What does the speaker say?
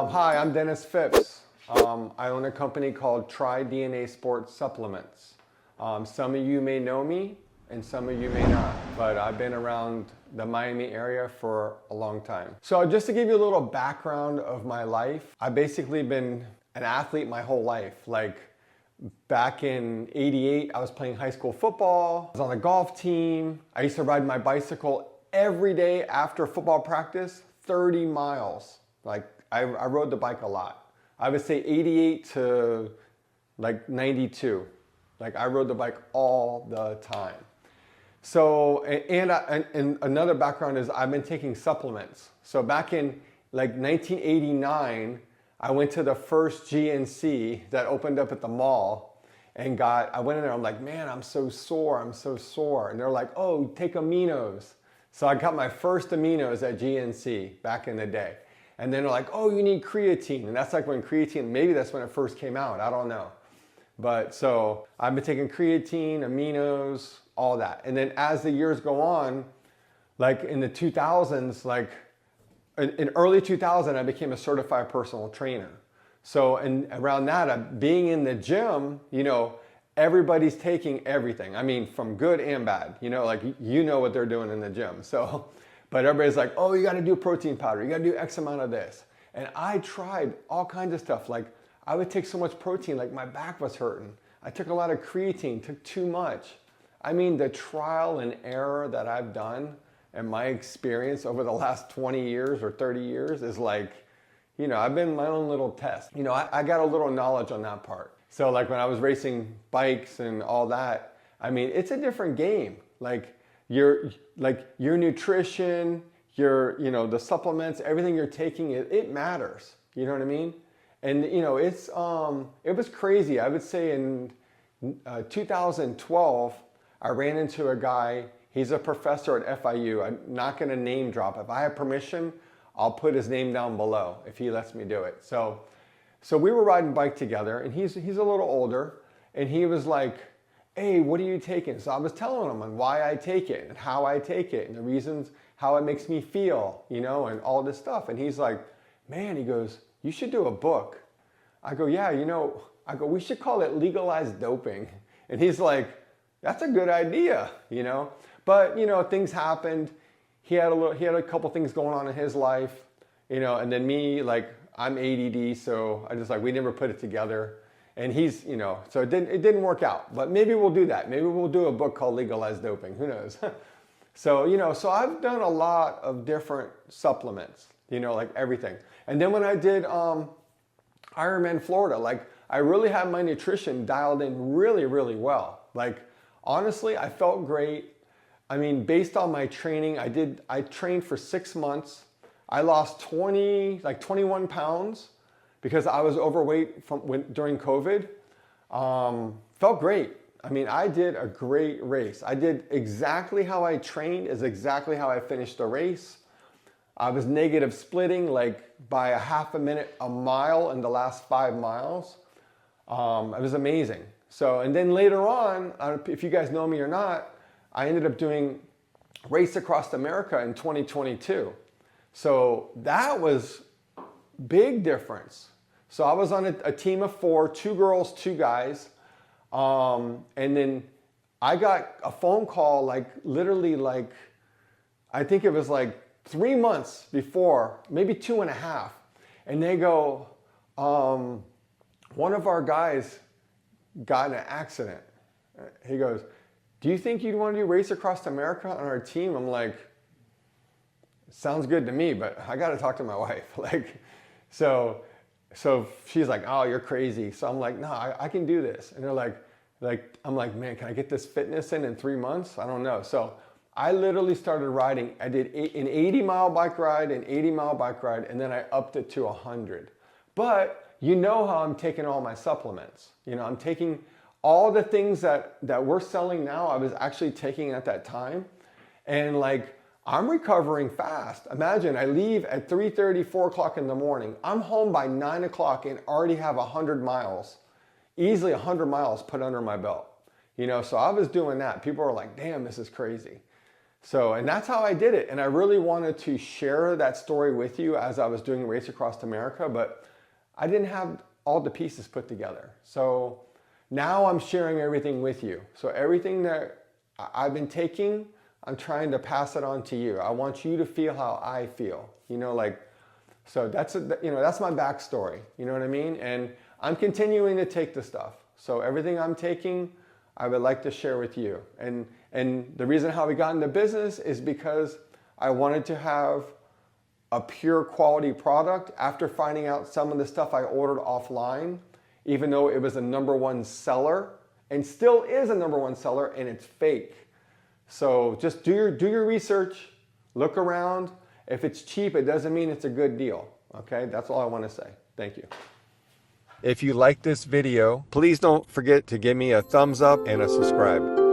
Hi, I'm Dennis Phipps. I own a company called TriDNA Sports Supplements. Some of you may know me and some of you may not, but I've been around the Miami area for a long time. So just to give you a little background of my life, I've basically been an athlete my whole life. Like back in '88, I was playing high school football. I was on the golf team. I used to ride my bicycle every day after football practice, 30 miles. Like I rode the bike a lot. I would say '88 to like '92. Like I rode the bike all the time. So, and another background is I've been taking supplements. So back in like 1989, I went to the first GNC that opened up at the mall and I went in there, I'm like, man, I'm so sore. And they're like, oh, take aminos. So I got my first aminos at GNC back in the day. And then they're like, oh, you need creatine. And that's like when creatine, maybe that's when it first came out. I don't know. But so I've been taking creatine, aminos, all that. And then as the years go on, like in the 2000s, like in early 2000, I became a certified personal trainer. So and around that, being in the gym, you know, everybody's taking everything. I mean, from good and bad, you know, like you know what they're doing in the gym. So, but everybody's like, oh, you got to do protein powder. You got to do X amount of this. And I tried all kinds of stuff. Like I would take so much protein, like my back was hurting. I took a lot of creatine, took too much. I mean, the trial and error that I've done and my experience over the last 20 years or 30 years is like, you know, I've been my own little test. You know, I got a little knowledge on that part. So like when I was racing bikes and all that, I mean, it's a different game. Like your nutrition, you know, the supplements, everything you're taking, it matters. You know what I mean? And you know, it was crazy. I would say in 2012, I ran into a guy. He's a professor at FIU. I'm not going to name drop. If I have permission, I'll put his name down below if he lets me do it. So we were riding bike together, and he's a little older, and he was like, hey, what are you taking? So I was telling him on why I take it and how I take it and the reasons, how it makes me feel, you know, and all this stuff. And he's like, man, he goes, you should do a book. I go, yeah, you know, we should call it Legalized Doping. And he's like, that's a good idea, you know. But, you know, things happened. He had a couple things going on in his life, you know, and then me, like, I'm ADD, so we never put it together. And he's, you know, so it didn't work out. But maybe we'll do that. Maybe we'll do a book called Legalized Doping. Who knows? So, you know, so I've done a lot of different supplements, you know, like everything. And then when I did Ironman Florida, like I really had my nutrition dialed in really, really well. Like, honestly, I felt great. I mean, based on my training, I trained for 6 months. I lost 21 pounds because I was overweight during COVID. Felt great. I mean, I did a great race. I did exactly how I trained is exactly how I finished the race. I was negative splitting like by a half a minute a mile in the last 5 miles. It was amazing. So, and then later on, if you guys know me or not, I ended up doing Race Across America in 2022. So that was big difference. So I was on a team of 4, 2 girls, 2 guys. And then I got a phone call, like literally like, I think it was like 3 months before, maybe 2.5. And they go, one of our guys got in an accident. He goes, do you think you'd want to do Race Across America on our team? I'm like, sounds good to me, but I got to talk to my wife. Like, so she's like, oh, you're crazy. So I'm like, no, I can do this. And they're like, I'm like, man, can I get this fitness in 3 months? I don't know. So I literally started riding. I did an 80-mile bike ride, an 80-mile bike ride, and then I upped it to 100. But you know how I'm taking all my supplements. You know, I'm taking all the things that we're selling now, I was actually taking at that time. And like, I'm recovering fast. Imagine I leave at 3:30, 4 o'clock in the morning. I'm home by 9 o'clock and already have 100 miles, easily 100 miles put under my belt. You know, so I was doing that. People were like, damn, this is crazy. So, and that's how I did it. And I really wanted to share that story with you as I was doing Race Across America, but I didn't have all the pieces put together. So now I'm sharing everything with you. So everything that I've been taking, I'm trying to pass it on to you. I want you to feel how I feel, so that's my backstory, you know what I mean? And I'm continuing to take the stuff. So everything I'm taking, I would like to share with you. And the reason how we got into business is because I wanted to have a pure quality product after finding out some of the stuff I ordered offline, even though it was a #1 seller and still is a #1 seller, and it's fake. So just do your research, look around. If it's cheap, it doesn't mean it's a good deal. Okay, that's all I want to say. Thank you. If you like this video, please don't forget to give me a thumbs up and a subscribe.